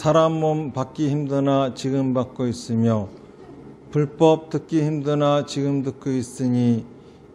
사람 몸 받기 힘드나 지금 받고 있으며 불법 듣기 힘드나 지금 듣고 있으니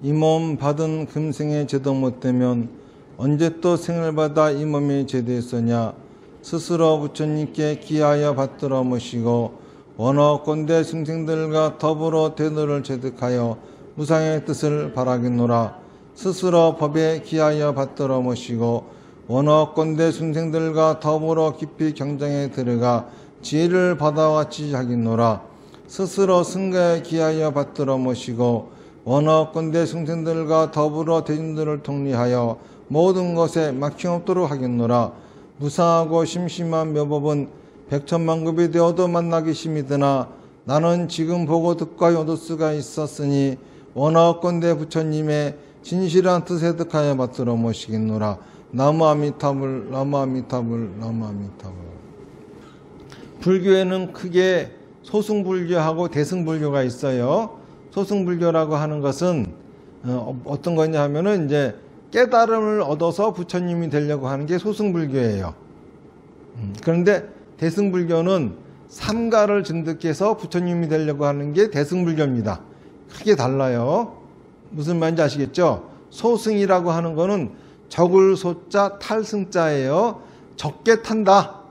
이 몸 받은 금생에 제도 못되면 언제 또 생을 받아 이 몸이 제도했으냐. 스스로 부처님께 기하여 받들어 모시고 원어건대 중생들과 더불어 대도를 제득하여 무상의 뜻을 바라겠노라. 스스로 법에 기하여 받들어 모시고 원어건대 중생들과 더불어 깊이 경정에 들어가 지혜를 받아와 같이 하겠노라. 스스로 승가에 기하여 받들어 모시고 원어건대 중생들과 더불어 대중들을 통리하여 모든 것에 막힘없도록 하겠노라. 무상하고 심심한 묘법은 백천만급이 되어도 만나기 심이드나 나는 지금 보고 듣고 얻을 수가 있었으니 원어건대 부처님의 진실한 뜻에 득하여 받들어 모시겠노라. 나무 아미타불, 나무 아미타불, 나무 아미타불. 불교에는 크게 소승불교하고 대승불교가 있어요. 소승불교라고 하는 것은 어떤 거냐 하면은 이제 깨달음을 얻어서 부처님이 되려고 하는 게 소승불교예요. 그런데 대승불교는 삼가를 증득해서 부처님이 되려고 하는 게 대승불교입니다. 크게 달라요. 무슨 말인지 아시겠죠? 소승이라고 하는 거는 적을 소자 탈승자예요. 적게 탄다.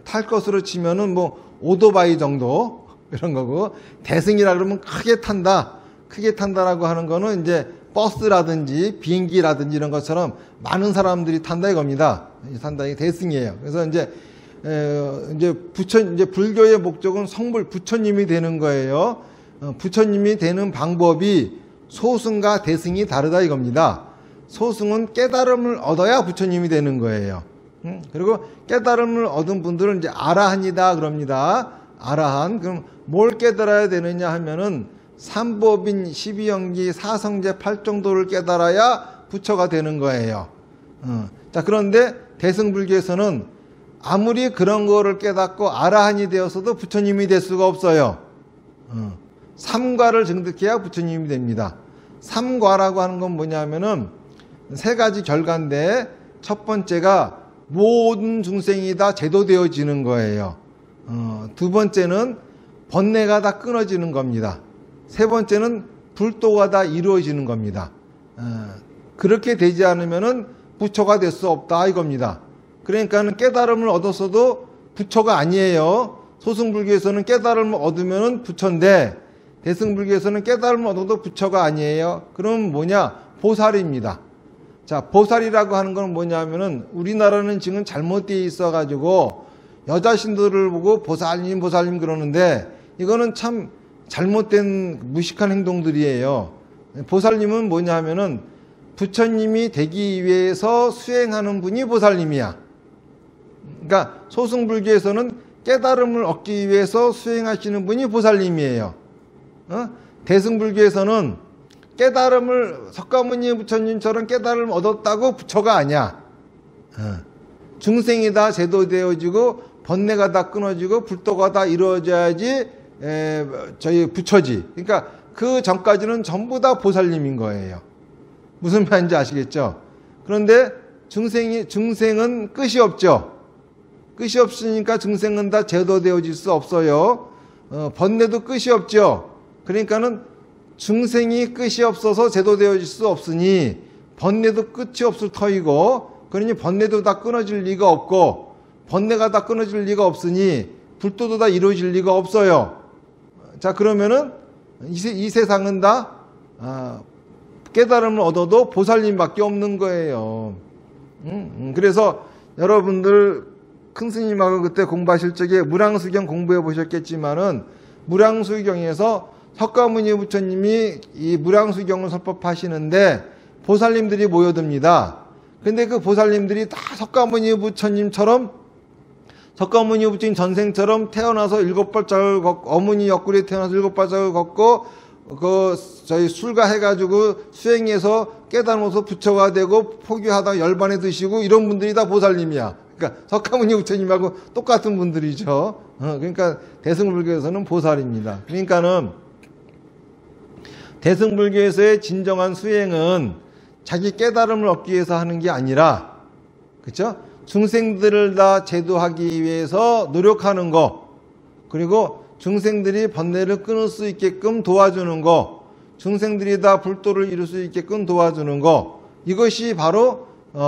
탈 것으로 치면은 뭐 오토바이 정도 이런 거고, 대승이라 그러면 크게 탄다. 크게 탄다라고 하는 거는 이제 버스라든지 비행기라든지 이런 것처럼 많은 사람들이 탄다 이겁니다. 탄다 이게 대승이에요. 그래서 이제 불교의 목적은 성불 부처님이 되는 거예요. 부처님이 되는 방법이 소승과 대승이 다르다 이겁니다. 소승은 깨달음을 얻어야 부처님이 되는 거예요. 그리고 깨달음을 얻은 분들은 이제 아라한이다 그럽니다. 아라한. 그럼 뭘 깨달아야 되느냐 하면은 삼법인 12연기 사성제 8정도를 깨달아야 부처가 되는 거예요. 자, 그런데 대승불교에서는 아무리 그런 거를 깨닫고 아라한이 되었어도 부처님이 될 수가 없어요. 삼과를 증득해야 부처님이 됩니다. 삼과라고 하는 건 뭐냐면은 세 가지 결과인데, 첫 번째가 모든 중생이 다 제도되어지는 거예요. 두 번째는 번뇌가 다 끊어지는 겁니다. 세 번째는 불도가 다 이루어지는 겁니다. 그렇게 되지 않으면은 부처가 될 수 없다 이겁니다. 그러니까는 깨달음을 얻었어도 부처가 아니에요. 소승불교에서는 깨달음을 얻으면은 부처인데, 대승불교에서는 깨달음을 얻어도 부처가 아니에요. 그럼 뭐냐? 보살입니다. 자, 보살이라고 하는 건 뭐냐면은 우리나라는 지금 잘못되어 있어가지고 여자신들을 보고 보살님 보살님 그러는데, 이거는 참 잘못된 무식한 행동들이에요. 보살님은 뭐냐 하면은 부처님이 되기 위해서 수행하는 분이 보살님이야. 그러니까 소승불교에서는 깨달음을 얻기 위해서 수행하시는 분이 보살님이에요. 대승불교에서는 깨달음을 석가모니 부처님처럼 깨달음을 얻었다고 부처가 아니야. 중생이 다 제도되어지고 번뇌가 다 끊어지고 불도가 다 이루어져야지 저희 부처지. 그러니까 그 전까지는 전부 다 보살님인 거예요. 무슨 말인지 아시겠죠? 그런데 중생은 끝이 없죠. 끝이 없으니까 중생은 다 제도되어질 수 없어요. 번뇌도 끝이 없죠. 그러니까는 중생이 끝이 없어서 제도되어질 수 없으니 번뇌도 끝이 없을 터이고, 그러니 번뇌도 다 끊어질 리가 없고, 번뇌가 다 끊어질 리가 없으니 불도도 다 이루어질 리가 없어요. 자, 그러면은 이 세상은 다 깨달음을 얻어도 보살님밖에 없는 거예요. 그래서 여러분들 큰 스님하고 그때 공부하실 적에 무량수경 공부해 보셨겠지만은, 무량수경에서 석가모니 부처님이 이 무량수경을 설법하시는데 보살님들이 모여듭니다. 근데 그 보살님들이 다 석가모니 부처님처럼, 석가모니 부처님 전생처럼 태어나서 7발짝을 걷고, 어머니 옆구리에 태어나서 7발짝을 걷고, 저희 술가해가지고 수행해서 깨달아서 부처가 되고 포기하다가 열반에 드시고, 이런 분들이 다 보살님이야. 그러니까 석가모니 부처님하고 똑같은 분들이죠. 그러니까 대승불교에서는 보살입니다. 그러니까는 대승불교에서의 진정한 수행은 자기 깨달음을 얻기 위해서 하는 게 아니라, 그렇죠? 중생들을 다 제도하기 위해서 노력하는 거, 그리고 중생들이 번뇌를 끊을 수 있게끔 도와주는 거, 중생들이 다 불도를 이룰 수 있게끔 도와주는 거, 이것이 바로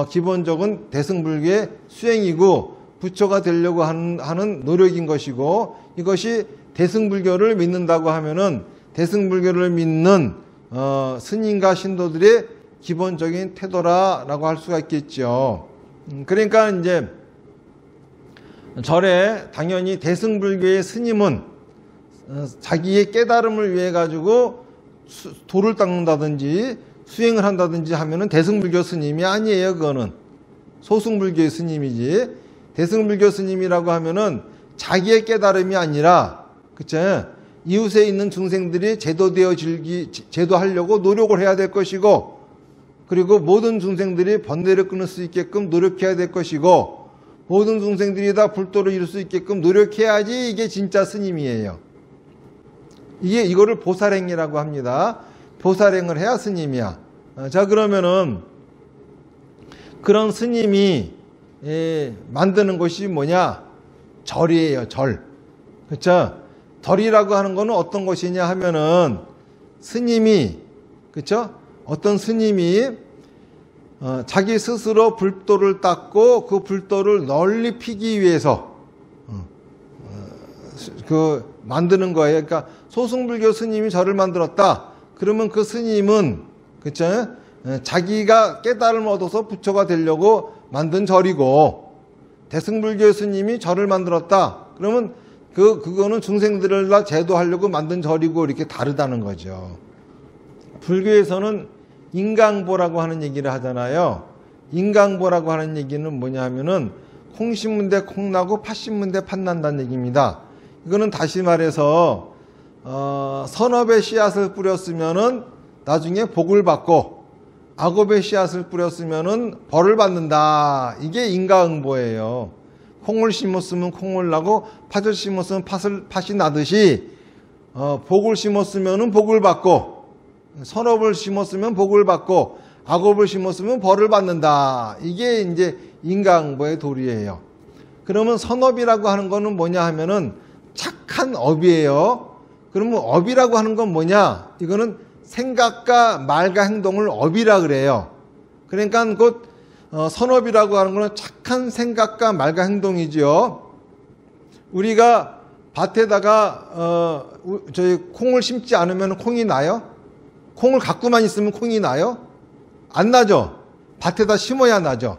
기본적인 대승불교의 수행이고 부처가 되려고 하는 노력인 것이고, 이것이 대승불교를 믿는다고 하면은 대승불교를 믿는 스님과 신도들의 기본적인 태도라고 할 수가 있겠죠. 그러니까 이제 절에 당연히 대승불교의 스님은 자기의 깨달음을 위해 가지고 도를 닦는다든지 수행을 한다든지 하면은 대승불교 스님이 아니에요. 그거는 소승불교의 스님이지. 대승불교 스님이라고 하면은 자기의 깨달음이 아니라, 그쵸? 이웃에 있는 중생들이 제도하려고 노력을 해야 될 것이고, 그리고 모든 중생들이 번뇌를 끊을 수 있게끔 노력해야 될 것이고, 모든 중생들이 다 불도를 이룰 수 있게끔 노력해야지 이게 진짜 스님이에요. 이거를 보살행이라고 합니다. 보살행을 해야 스님이야. 자, 그러면은 그런 스님이 만드는 것이 뭐냐? 절이에요. 절. 그렇죠? 절이라고 하는 거는 어떤 것이냐 하면은 스님이, 그렇죠? 어떤 스님이 자기 스스로 불도를 닦고 그 불도를 널리 피기 위해서 만드는 거예요. 그러니까 소승불교 스님이 절을 만들었다. 그러면 그 스님은, 그쵸? 자기가 깨달음을 얻어서 부처가 되려고 만든 절이고, 대승불교 스님이 절을 만들었다. 그러면 그거는 중생들을 다 제도하려고 만든 절이고, 이렇게 다르다는 거죠. 불교에서는 인강보라고 하는 얘기를 하잖아요. 인강보라고 하는 얘기는 뭐냐 하면은 콩 심은 데 콩 나고 팥 심은 데 팥 난다는 얘기입니다. 이거는 다시 말해서 선업의 씨앗을 뿌렸으면은 나중에 복을 받고, 악업의 씨앗을 뿌렸으면은 벌을 받는다. 이게 인과응보예요. 콩을 심었으면 콩을 나고 팥을 심었으면 팥이 나듯이 복을 심었으면은 복을 받고, 선업을 심었으면 복을 받고, 악업을 심었으면 벌을 받는다. 이게 이제 인과응보의 도리예요. 그러면 선업이라고 하는 거는 뭐냐 하면은 착한 업이에요. 그러면 업이라고 하는 건 뭐냐? 이거는 생각과 말과 행동을 업이라 그래요. 그러니까 곧 선업이라고 하는 거는 착한 생각과 말과 행동이지요. 우리가 밭에다가 저희 콩을 심지 않으면 콩이 나요? 콩을 갖고만 있으면 콩이 나요? 안 나죠. 밭에다 심어야 나죠.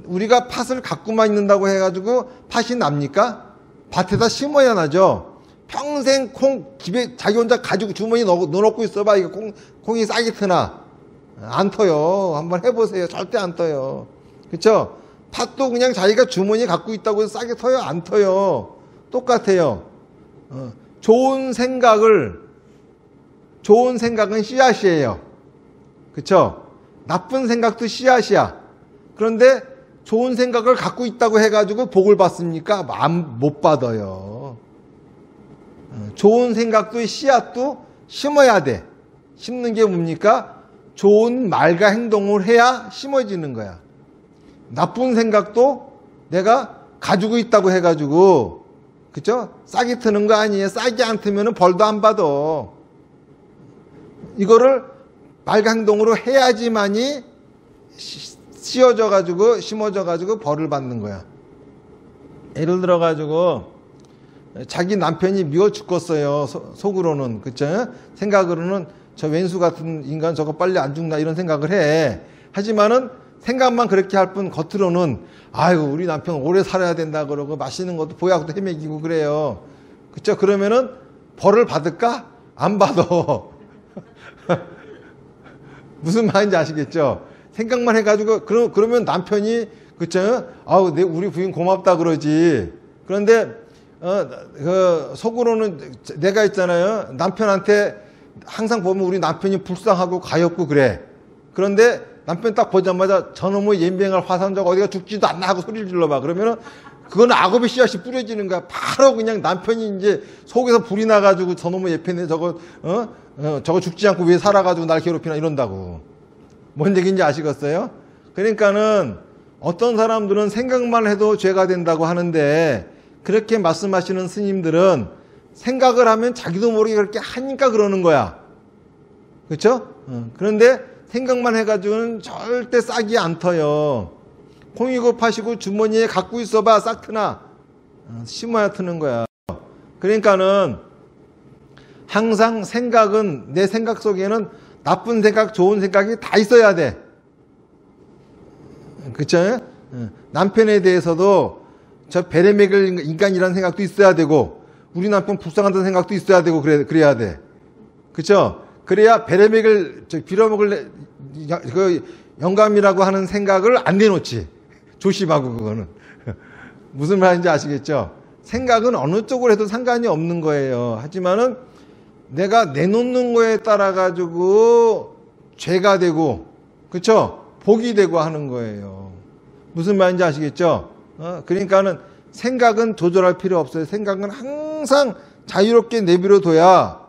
우리가 팥을 갖고만 있는다고 해가지고 팥이 납니까? 밭에다 심어야 나죠. 평생 콩 집에 자기 혼자 가지고 주머니에 넣어놓고 있어봐. 이거 콩이 싹이 트나? 안 터요. 한번 해보세요. 절대 안 터요. 그쵸? 팥도 그냥 자기가 주머니에 갖고 있다고 해서 싹이 터요? 안 터요. 똑같아요. 좋은 생각은 씨앗이에요. 그쵸? 나쁜 생각도 씨앗이야. 그런데 좋은 생각을 갖고 있다고 해가지고 복을 받습니까? 못 받아요. 좋은 생각도 씨앗도 심어야 돼. 심는 게 뭡니까? 좋은 말과 행동을 해야 심어지는 거야. 나쁜 생각도 내가 가지고 있다고 해가지고, 그쵸? 싹이 트는 거 아니에요. 싹이 안 트면 벌도 안 받아. 이거를 말과 행동으로 해야지만이 씌워져가지고 심어져가지고 벌을 받는 거야. 예를 들어가지고 자기 남편이 미워 죽겠어요. 속으로는. 그쵸? 생각으로는 저 왼수 같은 인간 저거 빨리 안 죽나 이런 생각을 해. 하지만은 생각만 그렇게 할 뿐 겉으로는 아이고 우리 남편 오래 살아야 된다 그러고 맛있는 것도 보약도 헤매기고 그래요. 그쵸? 그러면은 벌을 받을까? 안 받아. 무슨 말인지 아시겠죠? 생각만 해가지고 그러면 남편이, 그쵸? 아우 우리 부인 고맙다 그러지. 그런데 속으로는 내가 있잖아요. 남편한테 항상 보면 우리 남편이 불쌍하고 가엾고 그래. 그런데 남편 딱 보자마자 저놈의 연병할 화산자가 어디가 죽지도 않나 하고 소리를 질러봐. 그러면은 그거는 악업의 씨앗이 뿌려지는 거야. 바로 그냥 남편이 이제 속에서 불이 나가지고 저놈의 예편에 저거 죽지 않고 왜 살아가지고 날 괴롭히나 이런다고. 뭔 얘기인지 아시겠어요? 그러니까는 어떤 사람들은 생각만 해도 죄가 된다고 하는데 그렇게 말씀하시는 스님들은 생각을 하면 자기도 모르게 그렇게 하니까 그러는 거야. 그렇죠? 그런데 생각만 해가지고는 절대 싹이 안 터요. 콩이고 파시고 주머니에 갖고 있어봐 싹 트나. 심어야 트는 거야. 그러니까는 항상 생각은 내 생각 속에는 나쁜 생각, 좋은 생각이 다 있어야 돼. 그쵸? 남편에 대해서도 저 배를 먹일 인간이라는 생각도 있어야 되고 우리 남편 불쌍하다는 생각도 있어야 되고 그래야 돼. 그쵸? 그래야 배를 먹일, 빌어먹을 그 영감이라고 하는 생각을 안 내놓지. 조심하고 그거는. 무슨 말인지 아시겠죠? 생각은 어느 쪽으로 해도 상관이 없는 거예요. 하지만은 내가 내놓는 거에 따라 가지고 죄가 되고, 그쵸? 복이 되고 하는 거예요. 무슨 말인지 아시겠죠? 그러니까는 생각은 조절할 필요 없어요. 생각은 항상 자유롭게 내버려둬야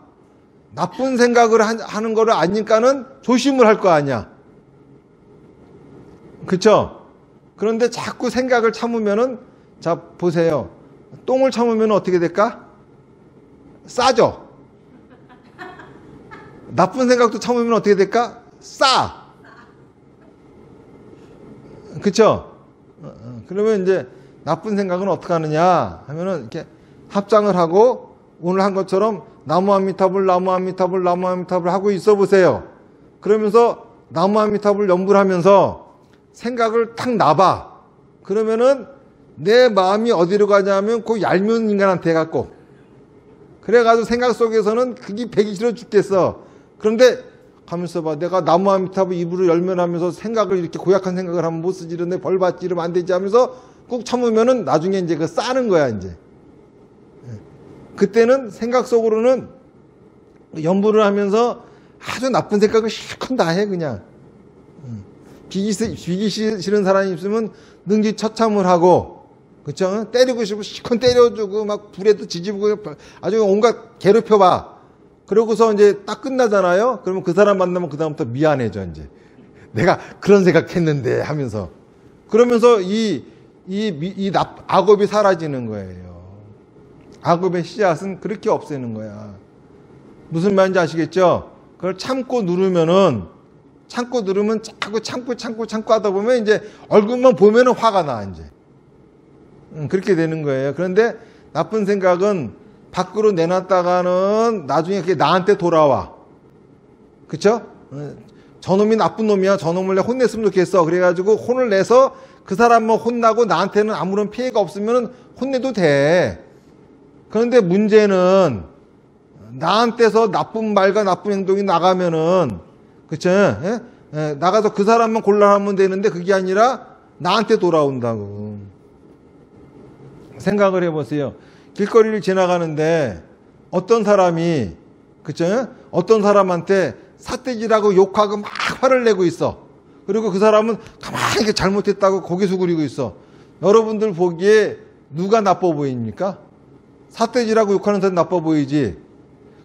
나쁜 생각을 하는 거를 아니까는 조심을 할 거 아니야. 그쵸? 그런데 자꾸 생각을 참으면은, 자, 보세요. 똥을 참으면 어떻게 될까? 싸죠? 나쁜 생각도 참으면 어떻게 될까? 싸! 그쵸? 그러면 이제 나쁜 생각은 어떻게 하느냐 하면은 이렇게 합장을 하고 오늘 한 것처럼 나무 아미타불, 나무 아미타불, 나무 아미타불 하고 있어 보세요. 그러면서 나무 아미타불 연불 하면서 생각을 탁 놔봐. 그러면은 내 마음이 어디로 가냐면 그 얄미운 인간한테 갖고. 그래가지고 생각 속에서는 그게 배기 싫어 죽겠어. 그런데 가면서 봐. 내가 나무 아미타불 입으로 열면 하면서 생각을 이렇게 고약한 생각을 하면 못 쓰지. 이런데 벌 받지 이러면 안 되지 하면서 꾹 참으면은 나중에 이제 그 싸는 거야, 이제. 그때는 생각 속으로는 연불을 하면서 아주 나쁜 생각을 실컷 다 해, 그냥. 비기 싫은 사람이 있으면 능지 처참을 하고, 그쵸? 때리고 싶으면 실컷 때려주고, 막 불에도 지지부고, 아주 온갖 괴롭혀봐. 그러고서 이제 딱 끝나잖아요? 그러면 그 사람 만나면 그다음부터 미안해져, 이제. 내가 그런 생각했는데 하면서. 그러면서 악업이 사라지는 거예요. 악업의 씨앗은 그렇게 없애는 거야. 무슨 말인지 아시겠죠? 그걸 참고 누르면 자꾸 참고 하다 보면 이제 얼굴만 보면은 화가 나, 이제. 그렇게 되는 거예요. 그런데 나쁜 생각은 밖으로 내놨다가는 나중에 그게 나한테 돌아와. 그쵸? 저놈이 나쁜 놈이야. 저놈을 내가 혼냈으면 좋겠어. 그래가지고 혼을 내서 그 사람만 혼나고 나한테는 아무런 피해가 없으면 혼내도 돼. 그런데 문제는 나한테서 나쁜 말과 나쁜 행동이 나가면은, 그쵸? 나가서 그 사람만 곤란하면 되는데 그게 아니라 나한테 돌아온다고. 생각을 해보세요. 길거리를 지나가는데 어떤 사람이, 그쵸? 어떤 사람한테 삿대질하고 욕하고 막 화를 내고 있어. 그리고 그 사람은 가만히 이렇게 잘못했다고 고개 숙이고 있어. 여러분들 보기에 누가 나빠 보입니까? 삿대질하고 욕하는 사람이 나빠 보이지.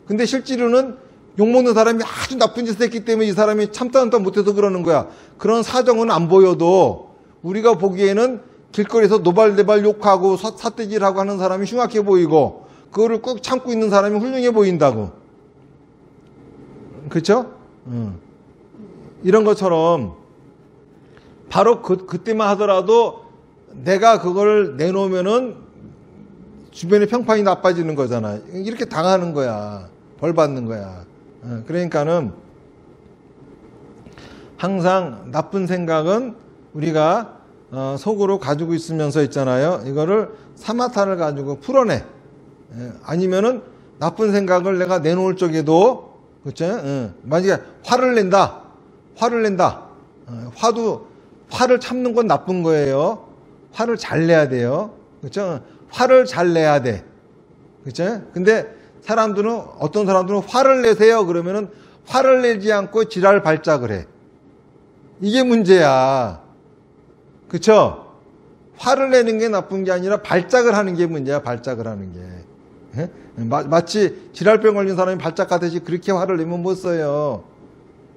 근데 실제로는 욕먹는 사람이 아주 나쁜 짓을 했기 때문에 이 사람이 참다 못해서 그러는 거야. 그런 사정은 안 보여도 우리가 보기에는 길거리에서 노발대발 욕하고 삿대질하고 하는 사람이 흉악해 보이고 그거를 꾹 참고 있는 사람이 훌륭해 보인다고. 그렇죠? 이런 것처럼 바로 그때만 하더라도 내가 그걸 내놓으면은 주변의 평판이 나빠지는 거잖아. 이렇게 당하는 거야. 벌 받는 거야. 그러니까는 항상 나쁜 생각은 우리가 속으로 가지고 있으면서 있잖아요. 이거를 사마타를 가지고 풀어내. 아니면은 나쁜 생각을 내가 내놓을 적에도, 그렇죠? 만약에 화를 낸다. 화를 참는 건 나쁜 거예요. 화를 잘 내야 돼요. 그렇죠? 화를 잘 내야 돼. 그렇죠? 근데 어떤 사람들은 화를 내세요. 그러면은 화를 내지 않고 지랄 발작을 해. 이게 문제야. 그쵸? 화를 내는 게 나쁜 게 아니라 발작을 하는 게 문제야. 발작을 하는 게. 마치 지랄병 걸린 사람이 발작하듯이 그렇게 화를 내면 못 써요.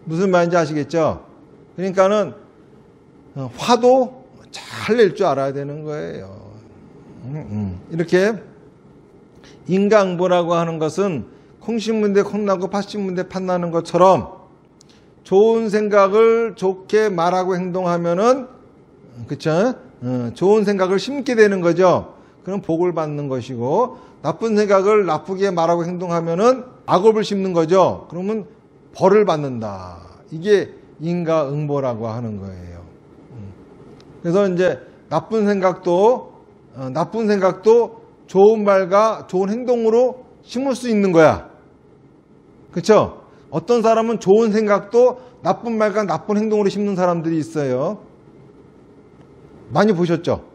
무슨 말인지 아시겠죠? 그러니까는 화도 잘 낼 줄 알아야 되는 거예요. 이렇게 인과응보라고 하는 것은 콩 심은 데 콩나고 팥 심은 데 팥 나는 것처럼 좋은 생각을 좋게 말하고 행동하면은, 그쵸? 좋은 생각을 심게 되는 거죠. 그럼 복을 받는 것이고, 나쁜 생각을 나쁘게 말하고 행동하면은 악업을 심는 거죠. 그러면 벌을 받는다. 이게 인과응보라고 하는 거예요. 그래서 이제 나쁜 생각도 좋은 말과 좋은 행동으로 심을 수 있는 거야. 그렇죠? 어떤 사람은 좋은 생각도 나쁜 말과 나쁜 행동으로 심는 사람들이 있어요. 많이 보셨죠?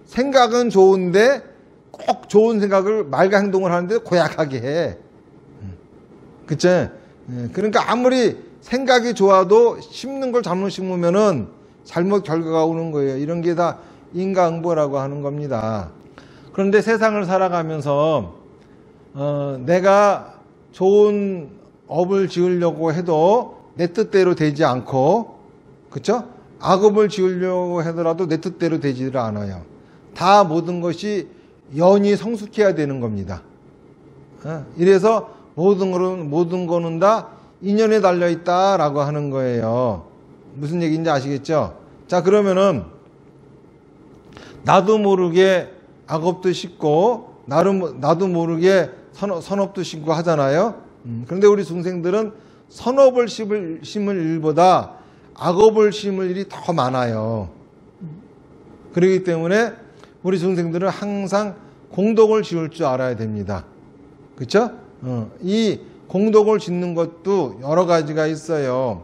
생각은 좋은데 꼭 좋은 생각을 말과 행동을 하는데 고약하게 해. 그치? 그러니까 아무리 생각이 좋아도 심는 걸 잘못 심으면은 잘못 결과가 오는 거예요. 이런 게 다 인과응보라고 하는 겁니다. 그런데 세상을 살아가면서 내가 좋은 업을 지으려고 해도 내 뜻대로 되지 않고, 그쵸? 악업을 지으려고 하더라도 내 뜻대로 되지를 않아요. 다 모든 것이 연이 성숙해야 되는 겁니다. 이래서 모든 거는 다 인연에 달려있다라고 하는 거예요. 무슨 얘기인지 아시겠죠? 자, 그러면은 나도 모르게 악업도 싣고 나도 모르게 선업도 심고 하잖아요. 그런데 우리 중생들은 선업을 심을 일보다 악업을 심을 일이 더 많아요. 그렇기 때문에 우리 중생들은 항상 공덕을 지을 줄 알아야 됩니다. 그렇죠? 이 공덕을 짓는 것도 여러 가지가 있어요.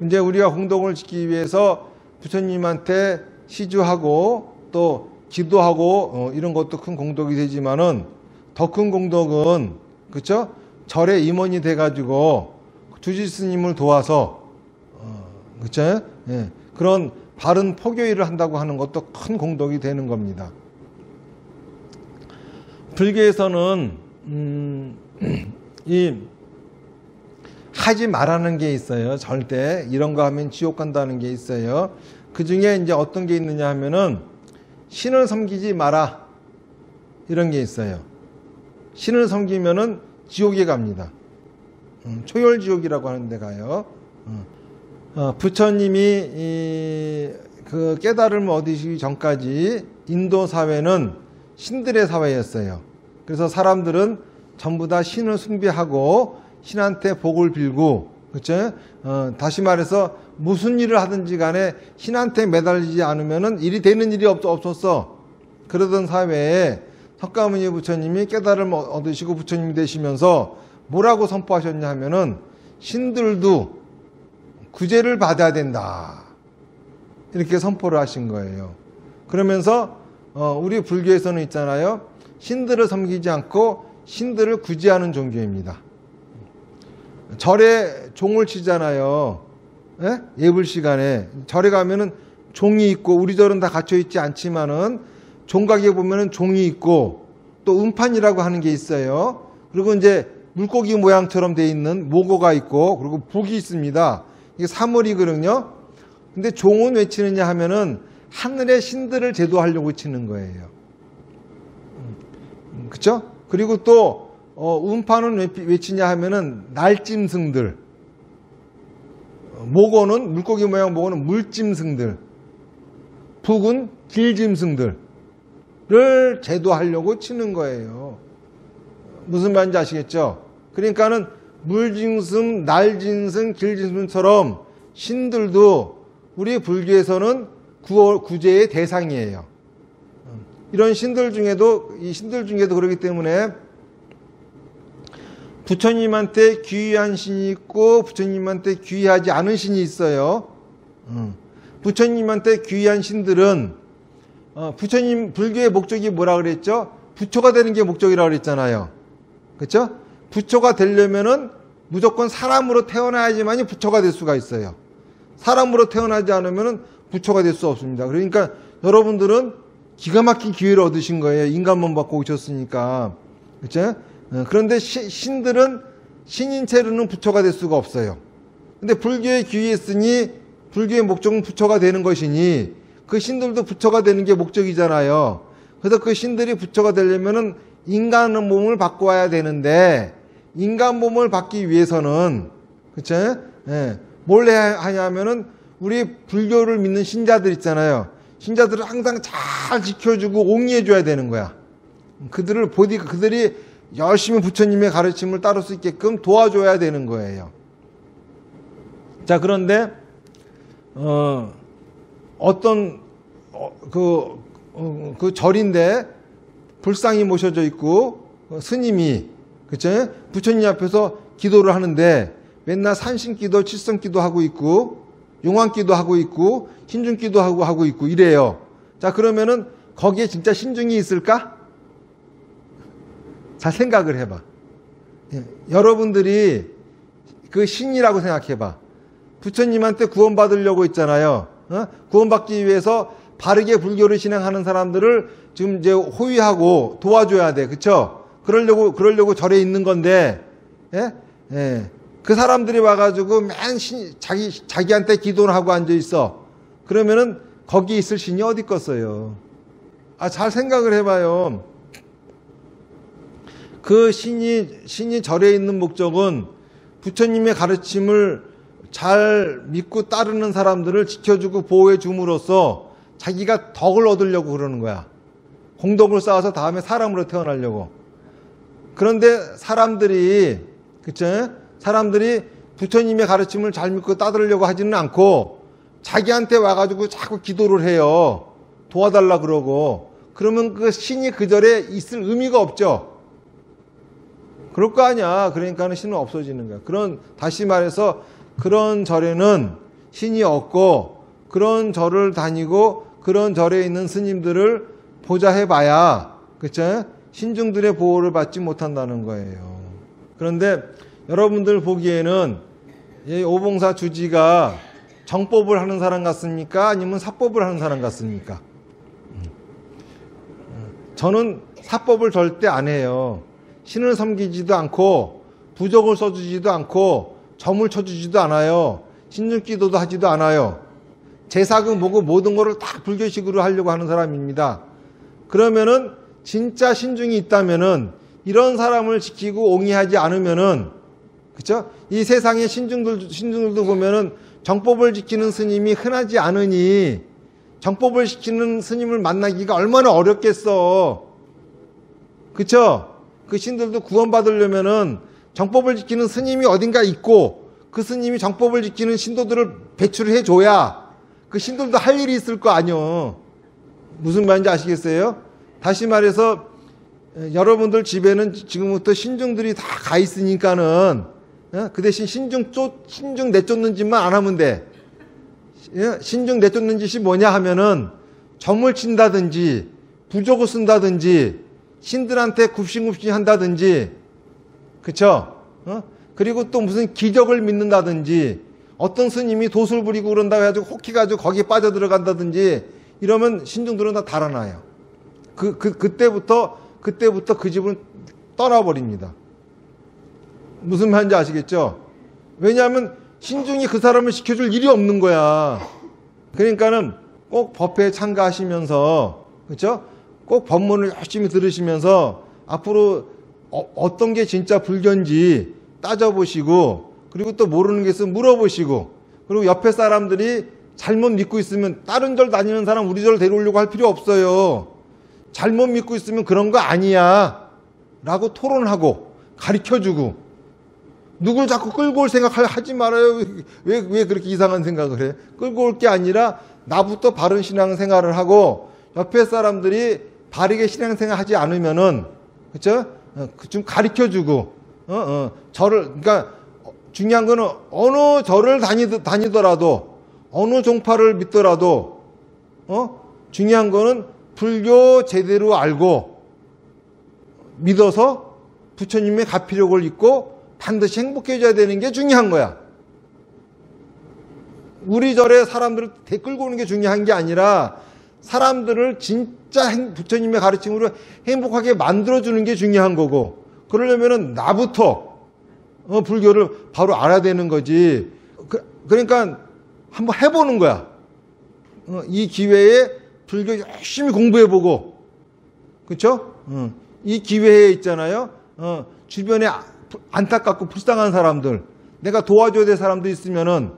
이제 우리가 공덕을 짓기 위해서 부처님한테 시주하고 또 기도하고 이런 것도 큰 공덕이 되지만은 더 큰 공덕은, 그렇죠? 절에 임원이 돼가지고 주지 스님을 도와서 그렇죠? 예, 그런 바른 포교일을 한다고 하는 것도 큰 공덕이 되는 겁니다. 불교에서는 이 하지 말라는 게 있어요. 절대 이런 거 하면 지옥 간다는 게 있어요. 그 중에 이제 어떤 게 있느냐 하면은 신을 섬기지 마라, 이런 게 있어요. 신을 섬기면은 지옥에 갑니다. 초열지옥이라고 하는 데 가요. 부처님이 그 깨달음을 얻으시기 전까지 인도 사회는 신들의 사회였어요. 그래서 사람들은 전부 다 신을 숭배하고 신한테 복을 빌고, 그렇죠? 다시 말해서 무슨 일을 하든지 간에 신한테 매달리지 않으면은 일이 되는 일이 없었어. 그러던 사회에 석가모니 부처님이 깨달음을 얻으시고 부처님이 되시면서 뭐라고 선포하셨냐 하면은 신들도 구제를 받아야 된다, 이렇게 선포를 하신 거예요. 그러면서 우리 불교에서는 있잖아요. 신들을 섬기지 않고 신들을 구제하는 종교입니다. 절에 종을 치잖아요. 예? 예불 시간에 절에 가면은 종이 있고, 우리 절은 다 갇혀 있지 않지만은 종각에 보면은 종이 있고 또 음판이라고 하는 게 있어요. 그리고 이제 물고기 모양처럼 돼 있는 모고가 있고, 그리고 북이 있습니다. 이게 사물이거든요. 근데 종은 왜 치느냐 하면은 하늘의 신들을 제도하려고 치는 거예요. 그쵸? 그리고 또 음판은 왜 치냐 하면은 날짐승들, 모고는 물고기 모양 모고는 물짐승들, 북은 길짐승들을 제도하려고 치는 거예요. 무슨 말인지 아시겠죠? 그러니까는 물짐승, 날짐승, 길짐승처럼 신들도 우리 불교에서는 구제의 대상이에요. 이런 신들 중에도 그렇기 때문에 부처님한테 귀한 신이 있고 부처님한테 귀하지 않은 신이 있어요. 부처님한테 귀한 신들은 부처님 불교의 목적이 뭐라 그랬죠? 부처가 되는 게 목적이라고 그랬잖아요. 그렇죠? 부처가 되려면은 무조건 사람으로 태어나야지만이 부처가 될 수가 있어요. 사람으로 태어나지 않으면은 부처가 될 수 없습니다. 그러니까 여러분들은 기가 막힌 기회를 얻으신 거예요. 인간몸 받고 오셨으니까. 그렇죠? 그런데 신들은 신인 채로는 부처가 될 수가 없어요. 근데 불교에 귀했으니 불교의 목적은 부처가 되는 것이니 그 신들도 부처가 되는 게 목적이잖아요. 그래서 그 신들이 부처가 되려면은 인간 몸을 받고 와야 되는데, 인간 몸을 받기 위해서는, 그쵸? 예. 뭘 해야 하냐면은, 우리 불교를 믿는 신자들 있잖아요. 신자들을 항상 잘 지켜주고 옹이해줘야 되는 거야. 그들이 열심히 부처님의 가르침을 따를 수 있게끔 도와줘야 되는 거예요. 자, 그런데, 그 절인데, 불상이 모셔져 있고, 스님이, 그쵸? 부처님 앞에서 기도를 하는데, 맨날 산신기도, 칠성기도 하고 있고, 용왕기도 하고 있고, 신중기도 하고 있고, 이래요. 자, 그러면은, 거기에 진짜 신중이 있을까? 잘 생각을 해봐. 예, 여러분들이 그 신이라고 생각해봐. 부처님한테 구원받으려고 있잖아요. 구원받기 위해서 바르게 불교를 진행하는 사람들을 지금 이제 호위하고 도와줘야 돼. 그쵸? 그러려고 절에 있는 건데, 예? 예. 그 사람들이 와가지고 맨 자기한테 기도를 하고 앉아있어. 그러면은 거기 있을 신이 어디 있겠어요? 잘 생각을 해봐요. 그 신이 절에 있는 목적은 부처님의 가르침을 잘 믿고 따르는 사람들을 지켜주고 보호해 줌으로써 자기가 덕을 얻으려고 그러는 거야. 공덕을 쌓아서 다음에 사람으로 태어나려고. 그런데 사람들이 부처님의 가르침을 잘 믿고 따르려고 하지는 않고 자기한테 와가지고 자꾸 기도를 해요. 도와달라 그러고. 그러면 그 신이 그 절에 있을 의미가 없죠. 그럴 거 아니야. 그러니까는 신은 없어지는 거야. 다시 말해서 그런 절에는 신이 없고 그런 절을 다니고 그런 절에 있는 스님들을 보좌해봐야, 그쵸? 신중들의 보호를 받지 못한다는 거예요. 그런데 여러분들 보기에는 이 오봉사 주지가 정법을 하는 사람 같습니까? 아니면 사법을 하는 사람 같습니까? 저는 사법을 절대 안 해요. 신을 섬기지도 않고 부적을 써주지도 않고 점을 쳐주지도 않아요. 신중기도도 하지도 않아요. 제사그 뭐고 모든 거를 다 불교식으로 하려고 하는 사람입니다. 그러면은 진짜 신중이 있다면은 이런 사람을 지키고 옹이하지 않으면은, 그쵸? 이 세상의 신중들도 보면은 정법을 지키는 스님이 흔하지 않으니 정법을 지키는 스님을 만나기가 얼마나 어렵겠어. 그쵸? 그 신들도 구원받으려면은 정법을 지키는 스님이 어딘가 있고 그 스님이 정법을 지키는 신도들을 배출해 줘야 그 신들도 할 일이 있을 거 아니요. 무슨 말인지 아시겠어요? 다시 말해서 여러분들 집에는 지금부터 신중들이 다 가 있으니까는 그 대신 신중 내쫓는 짓만 안 하면 돼. 신중 내쫓는 짓이 뭐냐 하면은 점을 친다든지 부적을 쓴다든지 신들한테 굽신굽신 한다든지, 그쵸? 그리고 또 무슨 기적을 믿는다든지 어떤 스님이 도술 부리고 그런다고 해가지고 혹해가지고 거기에 빠져들어간다든지 이러면 신중들은 다 달아나요. 그때부터 그 집은 떠나버립니다. 무슨 말인지 아시겠죠? 왜냐하면 신중이 그 사람을 지켜줄 일이 없는 거야. 그러니까는 꼭 법회에 참가하시면서, 그렇죠? 꼭 법문을 열심히 들으시면서 앞으로 어떤 게 진짜 불교인지 따져보시고, 그리고 또 모르는 게 있으면 물어보시고, 그리고 옆에 사람들이 잘못 믿고 있으면 다른 절 다니는 사람 우리 절 데려오려고 할 필요 없어요. 잘못 믿고 있으면 그런 거 아니야 라고 토론하고 가르쳐주고, 누굴 자꾸 끌고 올 생각 하지 말아요. 왜 그렇게 이상한 생각을 해? 끌고 올 게 아니라 나부터 바른 신앙생활을 하고 옆에 사람들이 바르게 신앙생활 하지 않으면은, 그쵸? 좀 가르쳐주고, 그러니까 중요한 거는 어느 절을 다니더라도, 어느 종파를 믿더라도, 중요한 거는 불교 제대로 알고 믿어서 부처님의 가피력을 잊고 반드시 행복해져야 되는 게 중요한 거야. 우리 절에 사람들을 끌고 오는 게 중요한 게 아니라 사람들을 진짜 부처님의 가르침으로 행복하게 만들어주는 게 중요한 거고, 그러려면은 나부터 불교를 바로 알아야 되는 거지. 그러니까 한번 해보는 거야. 이 기회에 불교 열심히 공부해보고, 그렇죠? 이 기회에 있잖아요. 주변에 안타깝고 불쌍한 사람들, 내가 도와줘야 될 사람도 있으면은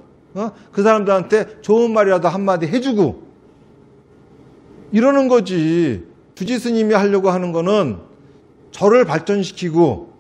그 사람들한테 좋은 말이라도 한마디 해주고 이러는 거지. 주지 스님이 하려고 하는 거는 절을 발전시키고,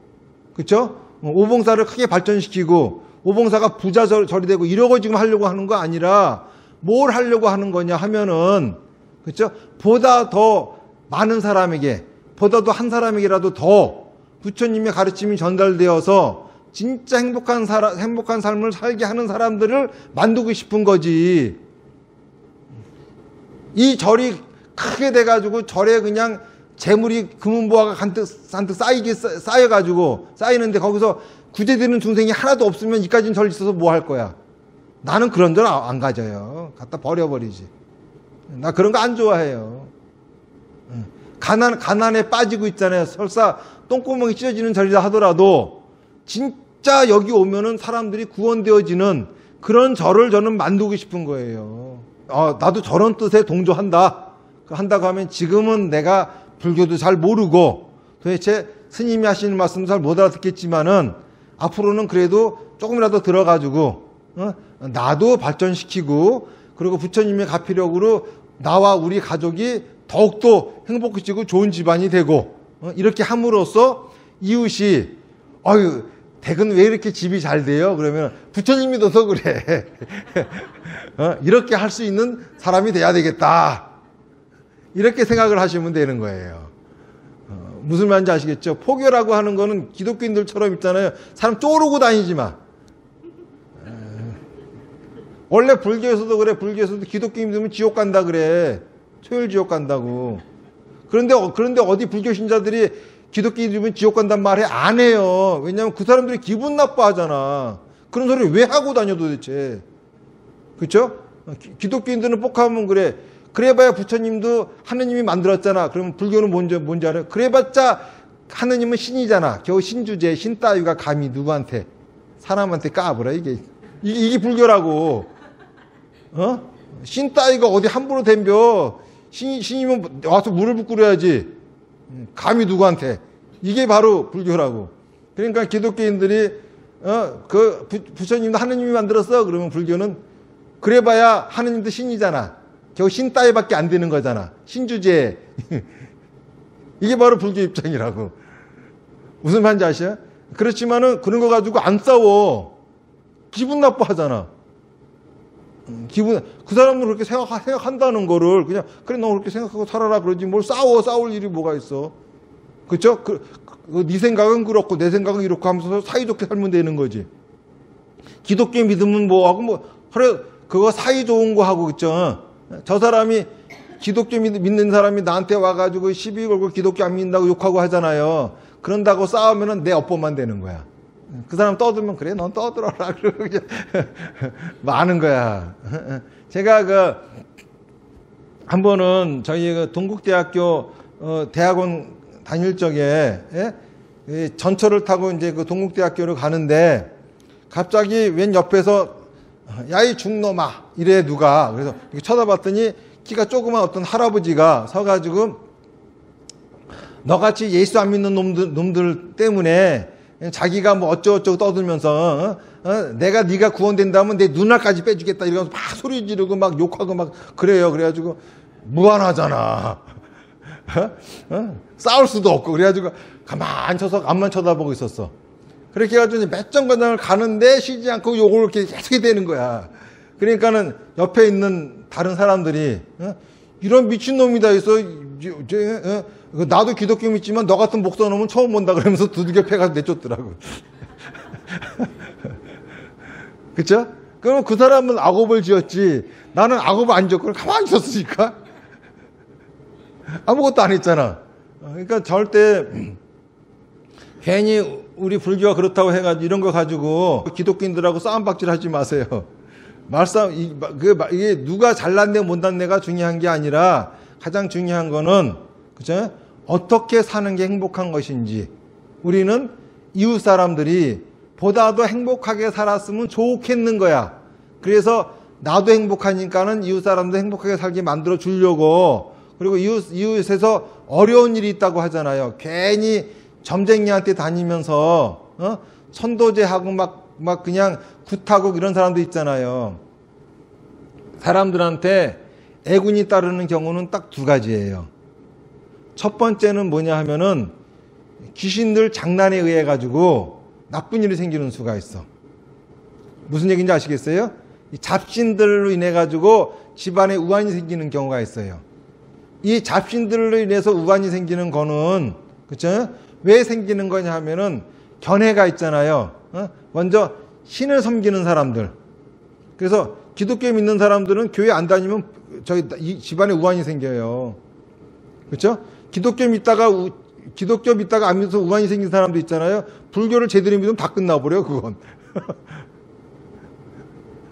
그렇죠? 오봉사를 크게 발전시키고 오봉사가 부자 절이 되고 이러고 지금 하려고 하는 거 아니라 뭘 하려고 하는 거냐 하면은, 그렇죠? 보다 더 많은 사람에게, 보다 더 한 사람에게라도 더 부처님의 가르침이 전달되어서 진짜 행복한 삶을 살게 하는 사람들을 만들고 싶은 거지. 이 절이 크게 돼가지고 절에 그냥 재물이 금은보화가 잔뜩 쌓이는데 거기서 구제되는 중생이 하나도 없으면 이까진 절 있어서 뭐 할 거야? 나는 그런 절 안 가져요. 갖다 버려버리지. 나 그런 거 안 좋아해요. 가난에 빠지고 있잖아요. 설사 똥구멍이 찢어지는 절이라 하더라도 진짜 여기 오면은 사람들이 구원되어지는 그런 절을 저는 만들고 싶은 거예요. 나도 저런 뜻에 동조한다. 한다고 하면 지금은 내가 불교도 잘 모르고 도대체 스님이 하시는 말씀도 잘 못 알아듣겠지만은 앞으로는 그래도 조금이라도 들어가지고 나도 발전시키고, 그리고 부처님의 가피력으로 나와 우리 가족이 더욱더 행복해지고 좋은 집안이 되고, 이렇게 함으로써 이웃이 아유 댁은 왜 이렇게 집이 잘 돼요? 그러면 부처님이 둬서 그래. 이렇게 할 수 있는 사람이 돼야 되겠다. 이렇게 생각을 하시면 되는 거예요. 무슨 말인지 아시겠죠? 포교라고 하는 거는 기독교인들처럼 있잖아요. 사람 쪼르고 다니지 마. 원래 불교에서도 그래. 불교에서도 기독교인 되면 지옥 간다 그래. 토요일 지옥 간다고. 그런데 어디 불교 신자들이 기독교인 되면 지옥 간단 말해? 안 해요. 왜냐하면 그 사람들이 기분 나빠하잖아. 그런 소리를 왜 하고 다녀 도대체. 그렇죠? 기독교인들은 복하면 그래. 그래봐야 부처님도 하느님이 만들었잖아. 그러면 불교는 뭔지 알아요? 그래봤자 하느님은 신이잖아. 겨우 신주제, 신따위가 감히 누구한테, 사람한테 까불어. 이게 불교라고. 신따위가 어디 함부로 덤벼. 신이면 와서 무릎을 꿇어야지. 감히 누구한테. 이게 바로 불교라고. 그러니까 기독교인들이 부처님도 하느님이 만들었어. 그러면 불교는 그래봐야 하느님도 신이잖아. 겨우 신 따위밖에 안 되는 거잖아. 신주제. 이게 바로 불교 입장이라고. 무슨 말인지 아시죠? 그렇지만은 그런 거 가지고 안 싸워. 기분 나빠하잖아. 그 사람은 그렇게 생각한다는 거를 그냥 그래 너 그렇게 생각하고 살아라 그러지 뭘 싸울 일이 뭐가 있어. 그렇죠? 네 생각은 그렇고 내 생각은 이렇고 하면서 사이좋게 살면 되는 거지. 기독교 믿으면 뭐하고 그래 그거 사이 좋은 거 하고 그죠? 저 사람이 기독교 믿는 사람이 나한테 와가지고 시비 걸고 기독교 안 믿는다고 욕하고 하잖아요. 그런다고 싸우면은 내 업보만 되는 거야. 그 사람 떠들면 그래 넌 떠들어라 그러고 그냥 많은 거야. 제가 한 번은 저희 동국대학교 대학원 다닐 적에 전철을 타고 이제 그 동국대학교를 가는데 갑자기 웬 옆에서 야 이 중놈아 이래 누가. 그래서 이렇게 쳐다봤더니 키가 조그만 어떤 할아버지가 서가지고 너같이 예수 안 믿는 놈들 때문에 자기가 뭐 어쩌고저쩌고 떠들면서 내가 네가 구원된다면 내 누나까지 빼주겠다 이러면서 막 소리 지르고 막 욕하고 막 그래요. 그래가지고 무안하잖아. 싸울 수도 없고 그래가지고 가만히 쳐서 앞만 쳐다보고 있었어. 그렇게 해가지고 몇 정거장을 가는데 쉬지 않고 욕을 이렇게 계속 되는 거야. 그러니까는 옆에 있는 다른 사람들이 이런 미친놈이다 해서 나도 기독교 믿지만 너 같은 목사놈은 처음 본다 그러면서 두들겨 패가지고 내쫓더라고. 그쵸? 그럼 그 사람은 악업을 지었지 나는 악업을 안 지었고 가만히 있었으니까 아무것도 안 했잖아. 그러니까 절대 괜히 우리 불교가 그렇다고 해가지고 이런 거 가지고 기독교인들하고 싸움박질 하지 마세요. 이게 누가 잘났네 못났네가 중요한 게 아니라 가장 중요한 거는 그죠? 어떻게 사는 게 행복한 것인지. 우리는 이웃 사람들이 보다 더 행복하게 살았으면 좋겠는 거야. 그래서 나도 행복하니까는 이웃 사람도 행복하게 살게 만들어 주려고, 그리고 이웃에서 어려운 일이 있다고 하잖아요. 괜히 점쟁이한테 다니면서 선도제하고 막 그냥 굿하고 이런 사람도 있잖아요. 사람들한테 애군이 따르는 경우는 딱 두 가지예요. 첫 번째는 뭐냐 하면은 귀신들 장난에 의해 가지고 나쁜 일이 생기는 수가 있어. 무슨 얘기인지 아시겠어요? 이 잡신들로 인해 가지고 집안에 우환이 생기는 경우가 있어요. 이 잡신들로 인해서 우환이 생기는 거는, 그렇죠? 왜 생기는 거냐 하면은 견해가 있잖아요. 먼저 신을 섬기는 사람들. 그래서 기독교 믿는 사람들은 교회 안 다니면 이 집안에 우환이 생겨요. 그렇죠? 기독교 믿다가 안 믿어서 우환이 생긴 사람도 있잖아요. 불교를 제대로 믿으면 다 끝나버려, 그건.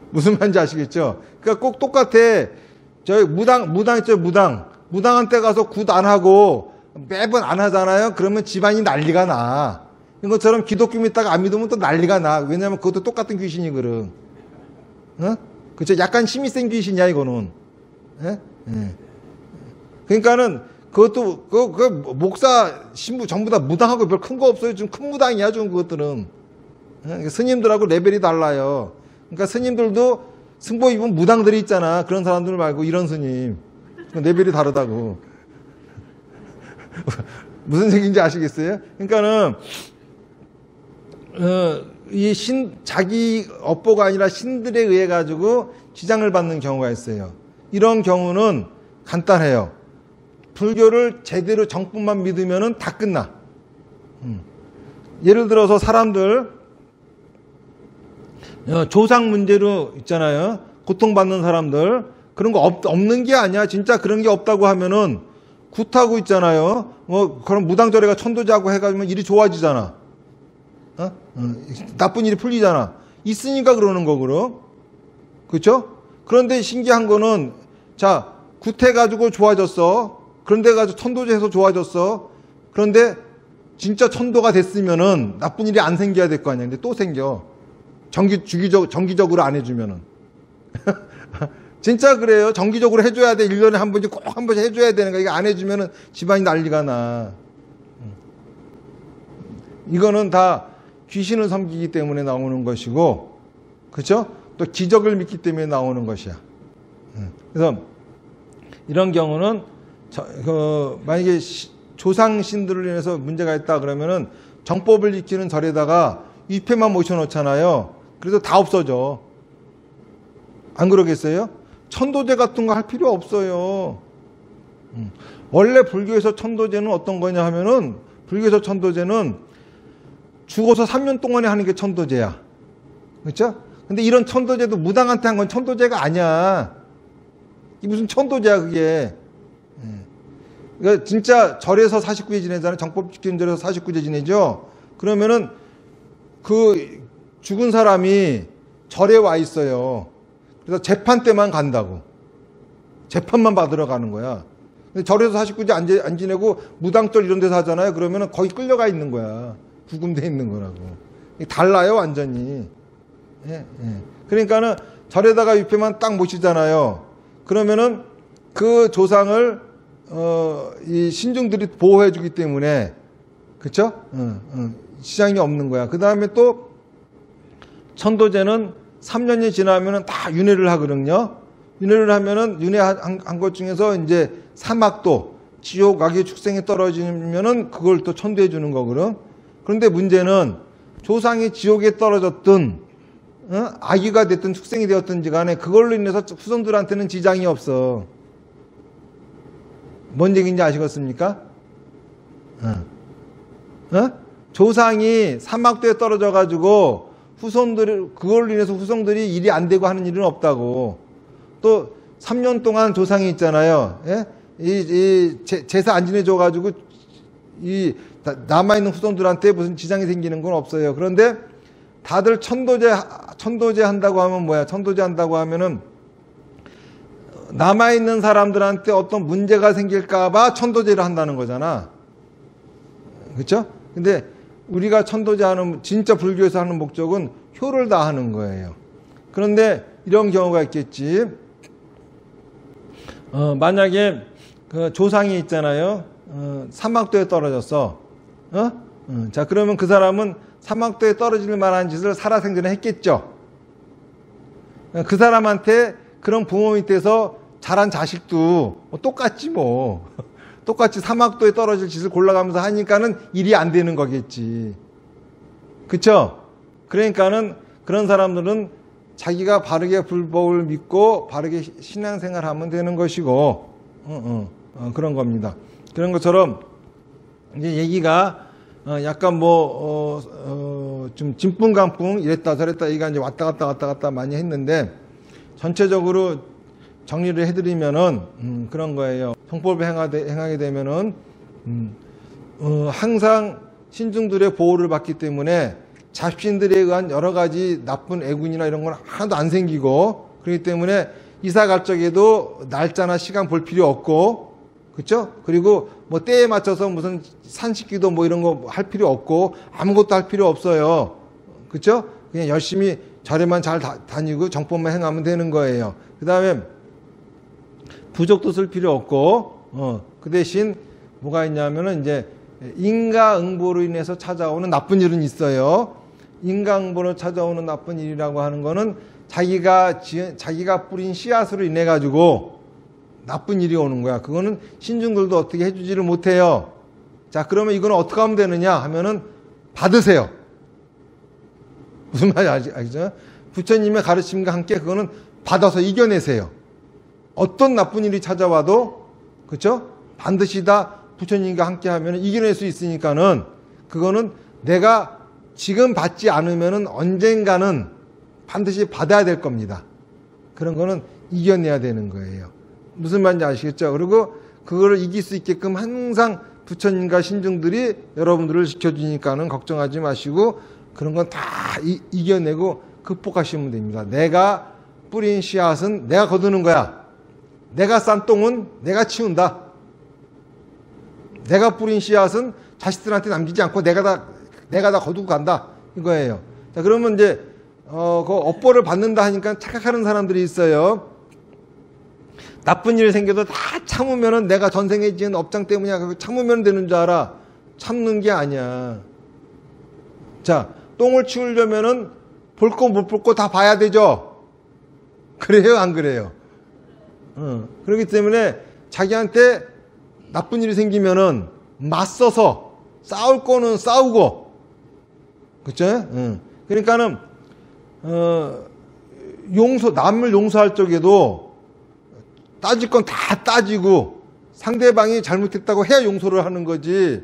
무슨 말인지 아시겠죠? 그러니까 꼭 똑같아. 저희 무당 있죠, 무당한테 가서 굿 안 하고 매번 안 하잖아요. 그러면 집안이 난리가 나. 이것처럼 기독교 믿다가 안 믿으면 또 난리가 나. 왜냐면 그것도 똑같은 귀신이거든. 그렇죠? 약간 힘이 센 귀신이야, 이거는. 그러니까는 그것도 그 목사 신부 전부 다 무당하고 별 큰 거 없어요. 좀 큰 무당이야, 좀 그것들은. 스님들하고 레벨이 달라요. 그러니까 스님들도 승복 입은 무당들이 있잖아. 그런 사람들 말고 이런 스님. 레벨이 다르다고. 무슨 얘기인지 아시겠어요? 그러니까는 자기 업보가 아니라 신들에 의해 가지고 지장을 받는 경우가 있어요. 이런 경우는 간단해요. 불교를 제대로 정법만 믿으면은 다 끝나. 예를 들어서 사람들 조상 문제로 있잖아요. 고통받는 사람들, 그런 거 없는 게 아니야. 진짜 그런 게 없다고 하면은 굿하고 있잖아요. 그럼 무당절에가 천도제하고 해가지고 일이 좋아지잖아. 나쁜 일이 풀리잖아. 있으니까 그러는 거고요. 그렇죠? 그런데 신기한 거는, 자, 굿해가지고 좋아졌어. 그런데 가지고 천도제해서 좋아졌어. 그런데 진짜 천도가 됐으면은 나쁜 일이 안 생겨야 될 거 아니야. 근데 또 생겨. 정기적으로 안 해주면은. 진짜 그래요. 정기적으로 해줘야 돼. 1년에 한 번씩 꼭 한 번씩 해줘야 되는 거야. 이거 안 해주면은 집안이 난리가 나. 이거는 다 귀신을 섬기기 때문에 나오는 것이고, 그렇죠? 또 기적을 믿기 때문에 나오는 것이야. 그래서 이런 경우는 만약에 조상신들을 인해서 문제가 있다 그러면은 정법을 지키는 절에다가 위패만 모셔놓잖아요. 그래서 다 없어져. 안 그러겠어요? 천도제 같은 거 할 필요 없어요. 원래 불교에서 천도제는 어떤 거냐 하면은, 불교에서 천도제는 죽어서 3년 동안에 하는 게 천도제야. 그렇죠? 근데 이런 천도제도 무당한테 한 건 천도제가 아니야. 이게 무슨 천도제야, 그게. 그러니까 진짜 절에서 49제 지내잖아요. 정법 지키는 절에서 49제 지내죠. 그러면은 그 죽은 사람이 절에 와 있어요. 그래서 재판 때만 간다고. 재판만 받으러 가는 거야. 근데 절에서 49제 안 지내고 무당절 이런 데서 하잖아요. 그러면은 거기 끌려가 있는 거야. 구금돼 있는 거라고. 달라요, 완전히. 그러니까는 절에다가 위패만 딱 모시잖아요. 그러면은 그 조상을 이 신중들이 보호해 주기 때문에, 그쵸? 지장이 없는 거야. 그 다음에 또 천도제는 3년이 지나면은 다 윤회를 하거든요. 윤회를 하면은 윤회한 것 중에서 이제 사막도, 지옥, 악의 축생에 떨어지면은 그걸 또 천도해 주는 거거든. 그런데 문제는 조상이 지옥에 떨어졌든 아기가 됐든 축생이 되었든지 간에 그걸로 인해서 후손들한테는 지장이 없어. 뭔 얘기인지 아시겠습니까? 조상이 사막도에 떨어져 가지고 그걸로 인해서 후손들이 일이 안 되고 하는 일은 없다고. 또 3년 동안 조상이 있잖아요. 이 제사 안 지내줘 가지고 남아있는 후손들한테 무슨 지장이 생기는 건 없어요. 그런데 다들 천도제 한다고 하면 뭐야? 천도제 한다고 하면은 남아있는 사람들한테 어떤 문제가 생길까봐 천도제를 한다는 거잖아. 그렇죠? 근데 우리가 천도제 하는, 진짜 불교에서 하는 목적은 효를 다하는 거예요. 그런데 이런 경우가 있겠지. 만약에 그 조상이 있잖아요. 사막도에 떨어졌어. 자, 그러면 그 사람은 사막도에 떨어질 만한 짓을 살아생전에 했겠죠. 그 사람한테 그런 부모 밑에서 자란 자식도 똑같지 뭐. 똑같이 사막도에 떨어질 짓을 골라가면서 하니까는 일이 안 되는 거겠지. 그쵸? 그러니까는 그런 사람들은 자기가 바르게 불법을 믿고 바르게 신앙생활을 하면 되는 것이고, 그런 겁니다. 그런 것처럼 이제 얘기가 약간 좀 진풍강풍 이랬다 저랬다 얘기가 이제 왔다 갔다 많이 했는데, 전체적으로 정리를 해드리면은 그런 거예요. 성법을 행하게 되면은 항상 신중들의 보호를 받기 때문에 잡신들에 의한 여러 가지 나쁜 애군이나 이런 건 하나도 안 생기고, 그렇기 때문에 이사 갈 적에도 날짜나 시간 볼 필요 없고, 그렇죠? 그리고 뭐 때에 맞춰서 무슨 산식기도 뭐 이런 거 할 필요 없고 아무것도 할 필요 없어요. 그렇죠? 그냥 열심히 절에만 잘 다니고 정법만 행하면 되는 거예요. 그 다음에 부적도 쓸 필요 없고, 그 대신 뭐가 있냐면은 이제 인과응보로 인해서 찾아오는 나쁜 일은 있어요. 인과응보로 찾아오는 나쁜 일이라고 하는 거는 자기가 뿌린 씨앗으로 인해 가지고 나쁜 일이 오는 거야. 그거는 신중들도 어떻게 해주지를 못해요. 자, 그러면 이거는 어떻게 하면 되느냐 하면은 받으세요. 무슨 말인지 알죠? 부처님의 가르침과 함께 그거는 받아서 이겨내세요. 어떤 나쁜 일이 찾아와도, 그렇죠? 반드시 다 부처님과 함께 하면 이겨낼 수 있으니까는 그거는 내가 지금 받지 않으면은 언젠가는 반드시 받아야 될 겁니다. 그런 거는 이겨내야 되는 거예요. 무슨 말인지 아시겠죠? 그리고 그거를 이길 수 있게끔 항상 부처님과 신중들이 여러분들을 지켜주니까는 걱정하지 마시고 그런 건 다 이겨내고 극복하시면 됩니다. 내가 뿌린 씨앗은 내가 거두는 거야. 내가 싼 똥은 내가 치운다. 내가 뿌린 씨앗은 자식들한테 남기지 않고 내가 다 거두고 간다. 이거예요. 자, 그러면 이제 그 업보를 받는다 하니까 착각하는 사람들이 있어요. 나쁜 일 생겨도 다 참으면은 내가 전생에 지은 업장 때문이야. 참으면 되는 줄 알아. 참는 게 아니야. 자, 똥을 치우려면은 볼 거 못 볼 거 다 봐야 되죠. 그래요, 안 그래요? 그렇기 때문에 자기한테 나쁜 일이 생기면은 맞서서 싸울 거는 싸우고, 그쵸? 그러니까는 남을 용서할 적에도 따질 건 다 따지고 상대방이 잘못했다고 해야 용서를 하는 거지.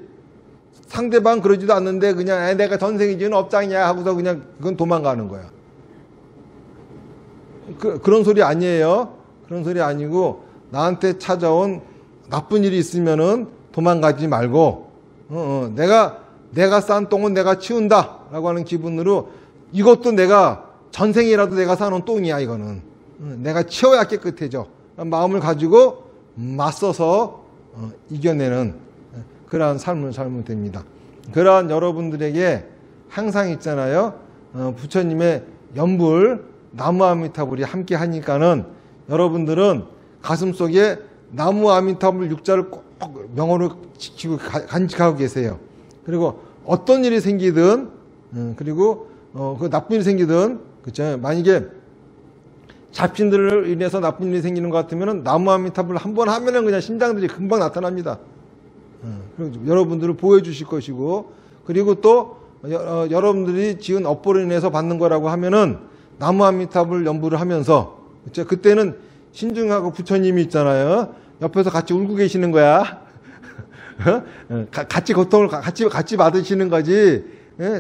상대방 그러지도 않는데 그냥 내가 전생에 지은 업장이야 하고서 그냥 그건 도망가는 거야. 그런 소리 아니에요. 그런 소리 아니고 나한테 찾아온 나쁜 일이 있으면은 도망가지 말고 내가 싼 똥은 내가 치운다라고 하는 기분으로 이것도 내가 전생이라도 내가 사놓은 똥이야. 이거는 내가 치워야 깨끗해져. 마음을 가지고 맞서서 이겨내는 그러한 삶을 살면 됩니다. 그러한 여러분들에게 항상 있잖아요. 부처님의 연불 나무 아미타불이 함께 하니까는 여러분들은 가슴속에 나무 아미타불 육자를 꼭 명호로 지키고 간직하고 계세요. 그리고 어떤 일이 생기든 그리고 그 나쁜 일이 생기든, 그렇죠? 만약에 잡신들을 인해서 나쁜 일이 생기는 것 같으면 나무 아미타불 한번 하면은 그냥 심장들이 금방 나타납니다. 여러분들을 보호해 주실 것이고, 그리고 또 여러분들이 지은 업보로 인해서 받는 거라고 하면은 나무 아미타불 연부를 하면서, 그렇죠? 그때는 신중하고 부처님이 있잖아요. 옆에서 같이 울고 계시는 거야. 같이 고통을 같이 받으시는 거지.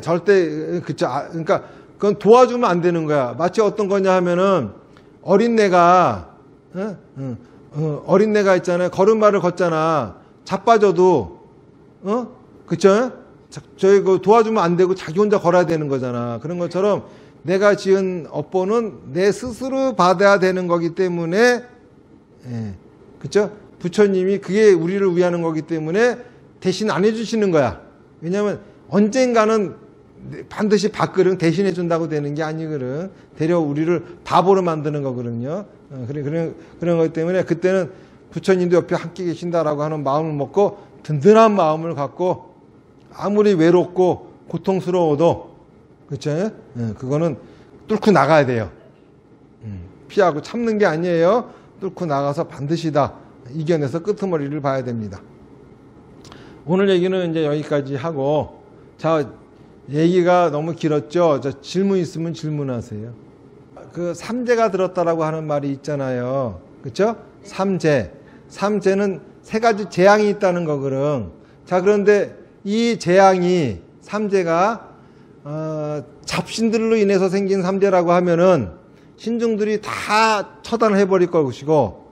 절대 그쵸? 그러니까 그건 도와주면 안 되는 거야. 마치 어떤 거냐 하면은 어린애가 있잖아요. 걸음마를 걷잖아. 자빠져도 그쵸? 저희 그 도와주면 안 되고 자기 혼자 걸어야 되는 거잖아. 그런 것처럼 내가 지은 업보는 내 스스로 받아야 되는 거기 때문에, 그쵸? 부처님이 그게 우리를 위하는 거기 때문에 대신 안 해주시는 거야. 왜냐하면 언젠가는 반드시 밥그릇 대신해 준다고 되는 게 아니거든. 대려 우리를 바보로 만드는 거거든요. 그런 것 때문에 그때는 부처님도 옆에 함께 계신다라고 하는 마음을 먹고 든든한 마음을 갖고 아무리 외롭고 고통스러워도 그렇죠? 그거는 뚫고 나가야 돼요. 피하고 참는 게 아니에요. 뚫고 나가서 반드시 다 이겨내서 끄트머리를 봐야 됩니다. 오늘 얘기는 이제 여기까지 하고, 자, 얘기가 너무 길었죠? 자, 질문 있으면 질문하세요. 그 삼재가 들었다라고 하는 말이 있잖아요. 그렇죠? 삼재는 세 가지 재앙이 있다는 거거든. 자, 그런데 이 재앙이 삼재가 잡신들로 인해서 생긴 삼재라고 하면은 신중들이 다 처단을 해버릴 것이고,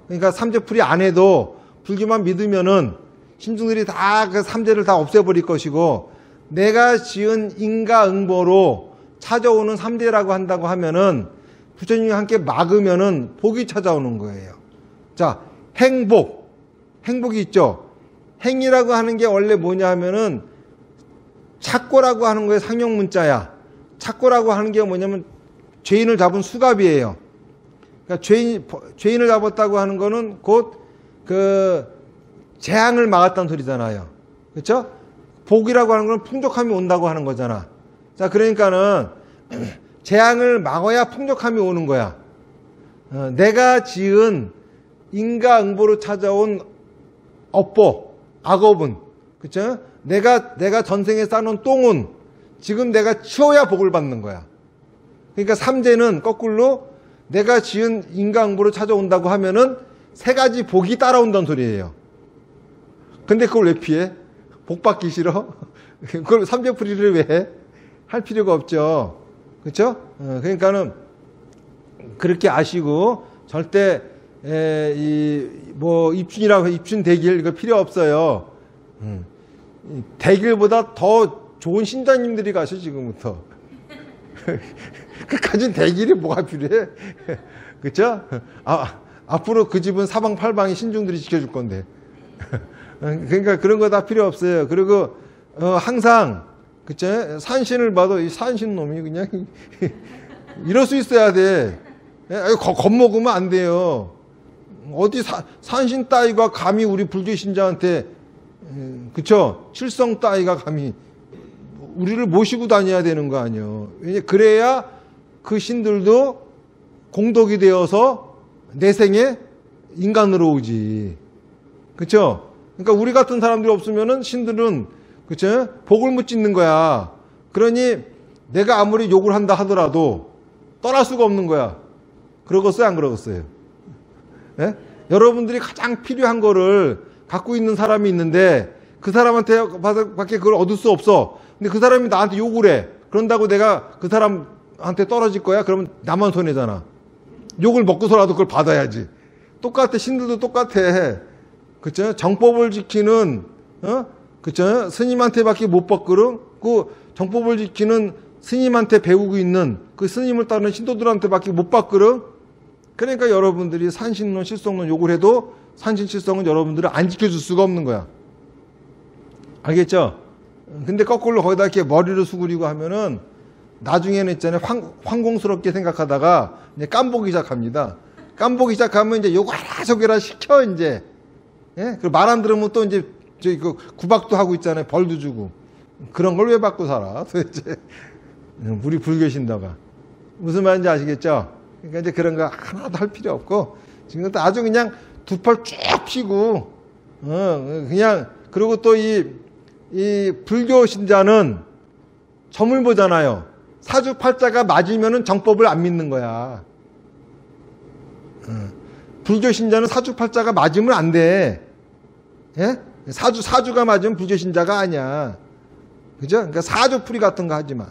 그러니까 삼재풀이 안 해도 불교만 믿으면은 신중들이 다 그 삼재를 다 없애버릴 것이고, 내가 지은 인가응보로 찾아오는 삼재라고 한다고 하면은 부처님과 함께 막으면은 복이 찾아오는 거예요. 자, 행복이 있죠. 행이라고 하는 게 원래 뭐냐 하면은 착고라고 하는 거에 상용문자야. 착고라고 하는 게 뭐냐면 죄인을 잡은 수갑이에요. 그러니까 죄인을 잡았다고 하는 거는 곧 그 재앙을 막았다는 소리잖아요. 그렇죠? 복이라고 하는 건 풍족함이 온다고 하는 거잖아. 자, 그러니까는 재앙을 막아야 풍족함이 오는 거야. 내가 지은 인가응보로 찾아온 업보, 악업은, 그렇죠? 내가 전생에 쌓아놓은 똥은 지금 내가 치워야 복을 받는 거야. 그러니까 삼재는 거꾸로 내가 지은 인가응보로 찾아온다고 하면은 세 가지 복이 따라온다는 소리예요. 근데 그걸 왜 피해? 복 받기 싫어? 그걸 삼재풀이를 왜 해? 할 필요가 없죠. 그렇죠? 그러니까는 그렇게 아시고 절대 입춘 대길 이거 필요 없어요. 대길보다 더 좋은 신자님들이 가셔 지금부터. 그까진 대길이 뭐가 필요해? 그렇죠? 앞으로 그 집은 사방팔방이 신중들이 지켜줄 건데. 그러니까 그런 거 다 필요 없어요. 그리고 항상 그쵸? 산신을 봐도 이 산신 놈이 그냥 이럴 수 있어야 돼. 겁먹으면 안 돼요. 어디 산신 따위가 감히 우리 불교 신자한테 그쵸? 칠성 따위가 감히 우리를 모시고 다녀야 되는 거 아니에요. 그래야 그 신들도 공덕이 되어서 내생에 인간으로 오지. 그쵸? 그러니까 우리 같은 사람들이 없으면은 신들은 그쵸? 복을 못 짓는 거야. 그러니 내가 아무리 욕을 한다 하더라도 떠날 수가 없는 거야. 그러겠어요? 안 그러겠어요? 예? 여러분들이 가장 필요한 거를 갖고 있는 사람이 있는데 그 사람한테 밖에 그걸 얻을 수 없어. 근데 그 사람이 나한테 욕을 해. 그런다고 내가 그 사람한테 떨어질 거야? 그러면 나만 손해잖아. 욕을 먹고서라도 그걸 받아야지. 똑같아. 신들도 똑같아. 그쵸? 정법을 지키는 그쵸? 스님한테밖에 못 받거든. 그 정법을 지키는 스님한테 배우고 있는 그 스님을 따르는 신도들한테밖에 못 받거든. 그러니까 여러분들이 산신론, 실성론 욕을 해도 산신, 실성은 여러분들을 안 지켜줄 수가 없는 거야. 알겠죠? 근데 거꾸로 거기다 이렇게 머리를 수그리고 하면은 나중에는 있잖아요. 황공스럽게 생각하다가 이제 깜보기 시작합니다. 깜보기 시작하면 이제 요거라 저거라 시켜 이제. 예? 그리고 말 안 들으면 또 이제 그 구박도 하고 있잖아요. 벌도 주고. 그런 걸 왜 받고 살아? 도대체. 우리 불교 신도가. 무슨 말인지 아시겠죠? 그러니까 이제 그런 거 하나도 할 필요 없고 지금 아주 그냥 두 팔 쭉 펴고 그냥 그리고 또 이 불교 신자는 점을 보잖아요. 사주팔자가 맞으면은 정법을 안 믿는 거야. 불교 신자는 사주팔자가 맞으면 안 돼. 예? 사주가 맞으면 불교 신자가 아니야. 그죠? 그러니까 사주풀이 같은 거 하지 마.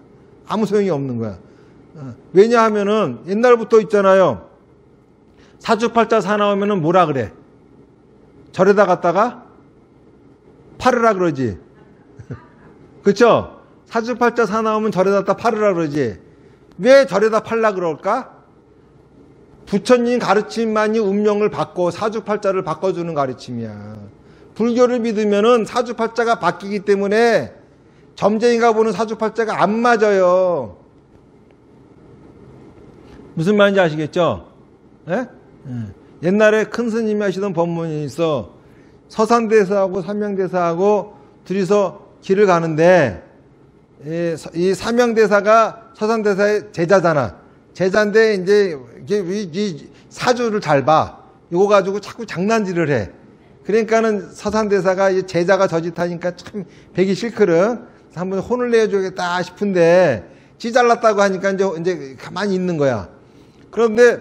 아무 소용이 없는 거야. 왜냐하면은 옛날부터 있잖아요. 사주팔자 사나오면은 뭐라 그래? 절에다 갔다가 팔으라 그러지. 그쵸? 사주팔자 사나오면 절에다 팔으라 그러지. 왜 절에다 팔라 그럴까? 부처님 가르침만이 운명을 바꿔 사주팔자를 바꿔주는 가르침이야. 불교를 믿으면은 사주팔자가 바뀌기 때문에 점쟁이가 보는 사주팔자가 안 맞아요. 무슨 말인지 아시겠죠? 예? 옛날에 큰 스님이 하시던 법문이 있어. 서산대사하고 삼명대사하고 둘이서 길을 가는데 이 삼명대사가 서산대사의 제자잖아. 제자인데 이제 이 사주를 잘 봐. 이거 가지고 자꾸 장난질을 해. 그러니까는 서산대사가 제자가 저짓하니까 참 배기 싫거든. 한번 혼을 내줘야겠다 싶은데 지 잘났다고 하니까 이제 가만히 있는 거야. 그런데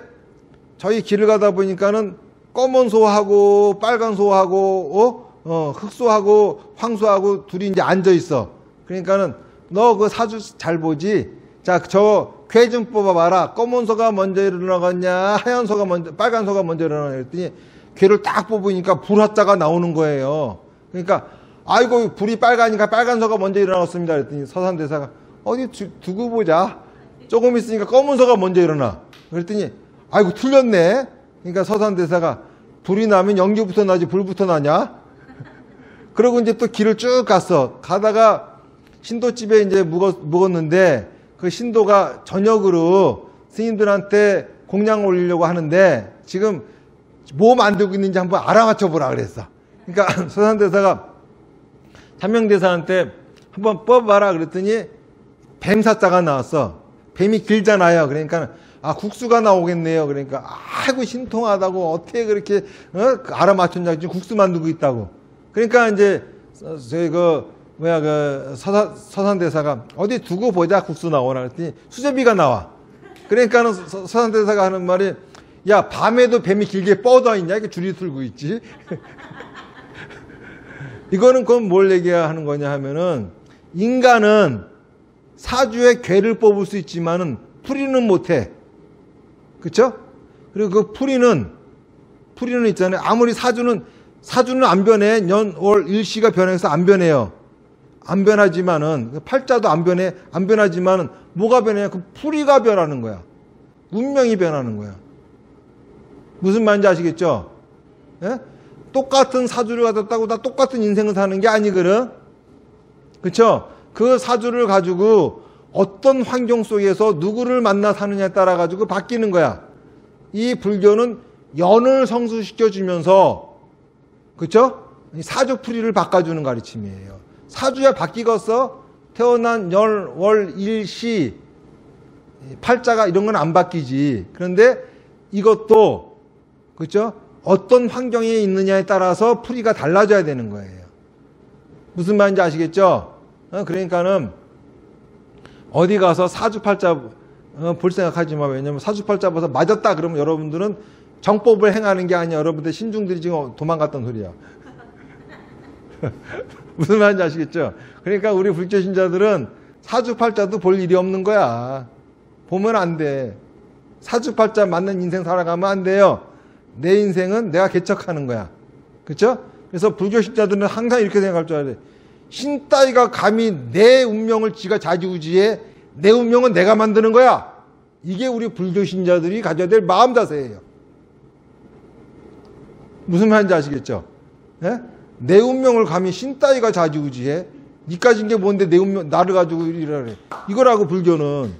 저희 길을 가다 보니까는 검은 소하고 빨간 소하고 흑소하고 황소하고 둘이 이제 앉아 있어. 그러니까는 너 그 사주 잘 보지? 자, 저 쾌 좀 뽑아봐라. 검은 소가 먼저 일어나겠냐? 하얀 소가 먼저, 빨간 소가 먼저 일어나냐? 그랬더니 쾌를 딱 뽑으니까 불화자가 나오는 거예요. 그러니까 아이고 불이 빨가니까 빨간 소가 먼저 일어났습니다. 그랬더니 서산대사가 어디 두고 보자. 조금 있으니까 검은 소가 먼저 일어나. 그랬더니 아이고 틀렸네. 그러니까 서산대사가 불이 나면 연기부터 나지 불부터 나냐? 그러고 이제 또 길을 쭉 갔어. 가다가 신도집에 이제 묵었는데 그 신도가 저녁으로 스님들한테 공양 올리려고 하는데 지금 뭐 만들고 있는지 한번 알아맞혀 보라 그랬어. 그러니까 서산대사가 삼명대사한테 한번 뽑아봐라 그랬더니 뱀사자가 나왔어. 뱀이 길잖아요. 그러니까 국수가 나오겠네요. 그러니까 아이고 신통하다고 어떻게 그렇게 알아맞혔냐. 지금 국수 만들고 있다고. 그러니까 이제 저희 서산대사가 어디 두고 보자 국수 나오나 그랬더니 수제비가 나와. 그러니까는 서산대사가 하는 말이 야 밤에도 뱀이 길게 뻗어 있냐 이렇게 줄이 들고 있지. 이거는 그건 뭘 얘기하는 거냐 하면은 인간은 사주에 괴를 뽑을 수 있지만은 풀이는 못해. 그쵸? 그리고 그 풀이는 있잖아요. 아무리 사주는 안 변해. 년, 월, 일시가 변해서 안 변해요. 안 변하지만은 팔자도 안 변하지만은 뭐가 변해요? 그 풀이가 변하는 거야. 운명이 변하는 거야. 무슨 말인지 아시겠죠? 예? 똑같은 사주를 가졌다고 다 똑같은 인생을 사는 게 아니거든. 그쵸? 그 사주를 가지고 어떤 환경 속에서 누구를 만나 사느냐에 따라 가지고 바뀌는 거야. 이 불교는 연을 성수시켜주면서, 그쵸? 사주풀이를 바꿔주는 가르침이에요. 사주야 바뀌겠어? 태어난 열, 월, 일, 시, 팔자가 이런 건 안 바뀌지. 그런데 이것도, 그쵸? 어떤 환경에 있느냐에 따라서 풀이가 달라져야 되는 거예요. 무슨 말인지 아시겠죠? 그러니까는 어디 가서 사주팔자 볼 생각하지 마. 왜냐면 사주팔자 봐서 맞았다 그러면 여러분들은 정법을 행하는 게 아니야. 여러분들 신중들이 지금 도망갔던 소리야. 무슨 말인지 아시겠죠? 그러니까 우리 불교 신자들은 사주팔자도 볼 일이 없는 거야. 보면 안 돼. 사주팔자 맞는 인생 살아가면 안 돼요. 내 인생은 내가 개척하는 거야. 그렇죠? 그래서 불교 신자들은 항상 이렇게 생각할 줄 알아야 돼. 신따위가 감히 내 운명을 지가 좌지우지해. 내 운명은 내가 만드는 거야. 이게 우리 불교 신자들이 가져야 될 마음 자세예요. 무슨 말인지 아시겠죠? 예? 내 운명을 감히 신따위가 좌지우지해. 니 가진 게 뭔데 내 운명 나를 가지고 이러래. 이거라고 불교는.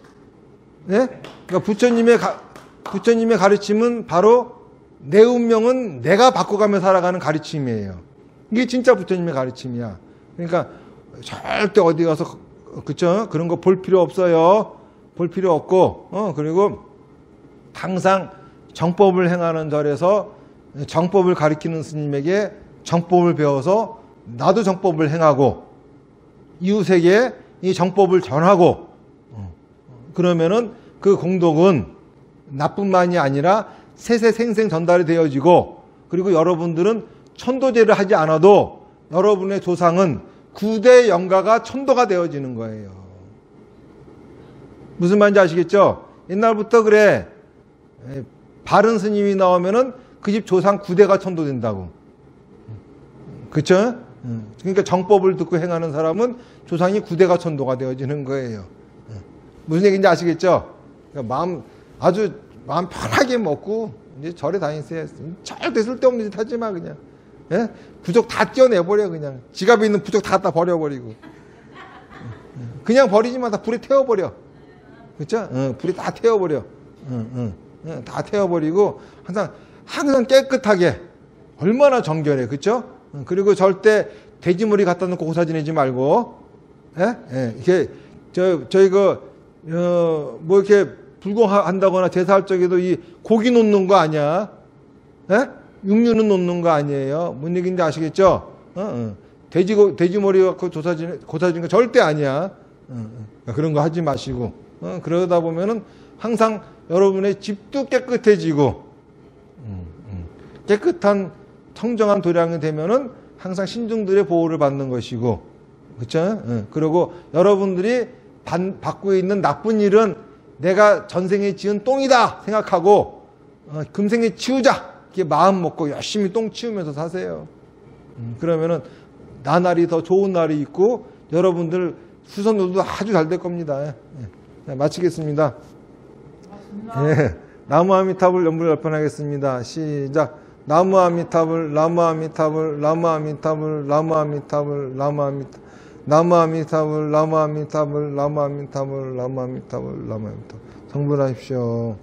예? 그러니까 부처님의 가르침은 바로 내 운명은 내가 바꿔가며 살아가는 가르침이에요. 이게 진짜 부처님의 가르침이야. 그러니까 절대 어디 가서 그쵸? 그런 거 볼 필요 없어요. 볼 필요 없고 그리고 항상 정법을 행하는 절에서 정법을 가르치는 스님에게 정법을 배워서 나도 정법을 행하고 이웃에게 이 정법을 전하고 그러면은 그 공덕은 나뿐만이 아니라 세세생생 전달이 되어지고 그리고 여러분들은 천도제를 하지 않아도 여러분의 조상은 9대 영가가 천도가 되어지는 거예요. 무슨 말인지 아시겠죠? 옛날부터 그래. 바른 스님이 나오면은 그 집 조상 9대가 천도된다고. 그쵸? 그러니까 정법을 듣고 행하는 사람은 조상이 9대가 천도가 되어지는 거예요. 무슨 얘기인지 아시겠죠? 그러니까 아주 마음 편하게 먹고 이제 절에 다니세요. 절대 쓸데없는 짓 하지 마 그냥. 예? 부적 다 떼어내버려 그냥. 지갑에 있는 부적 다 갖다 버려버리고. 그냥 버리지만 다 불에 태워버려. 그쵸? 불에 다 태워버려. 다 태워버리고 항상 깨끗하게. 얼마나 정결해. 그쵸? 그리고 절대 돼지머리 갖다 놓고 고사 지내지 말고. 예? 이게 저희 뭐 이렇게 불공한다거나 제사할 적에도 이 고기 놓는 거 아니야? 예? 육류는 놓는 거 아니에요. 뭔 얘기인지 아시겠죠? 돼지머리 갖고 고사 지는 거 절대 아니야. 그런 거 하지 마시고. 그러다 보면은 항상 여러분의 집도 깨끗해지고, 깨끗한 청정한 도량이 되면은 항상 신중들의 보호를 받는 것이고, 그쵸? 그리고 여러분들이 받고 있는 나쁜 일은 내가 전생에 지은 똥이다 생각하고, 금생에 치우자! 이렇게 마음 먹고 열심히 똥 치우면서 사세요. 그러면은 나날이 더 좋은 날이 있고, 여러분들 후손들도 아주 잘 될 겁니다. 마치겠습니다. 예. 나무 아미타불 연불 열판하겠습니다. 시작. 나무 아미타불, 나무 아미타불, 나무 아미타불, 나무 아미타불, 나무 아미타불, 나무 아미타불, 나무 아미타불, 나무 아미타불, 나무 아미타불, 나무 아미타불. 성불하십시오.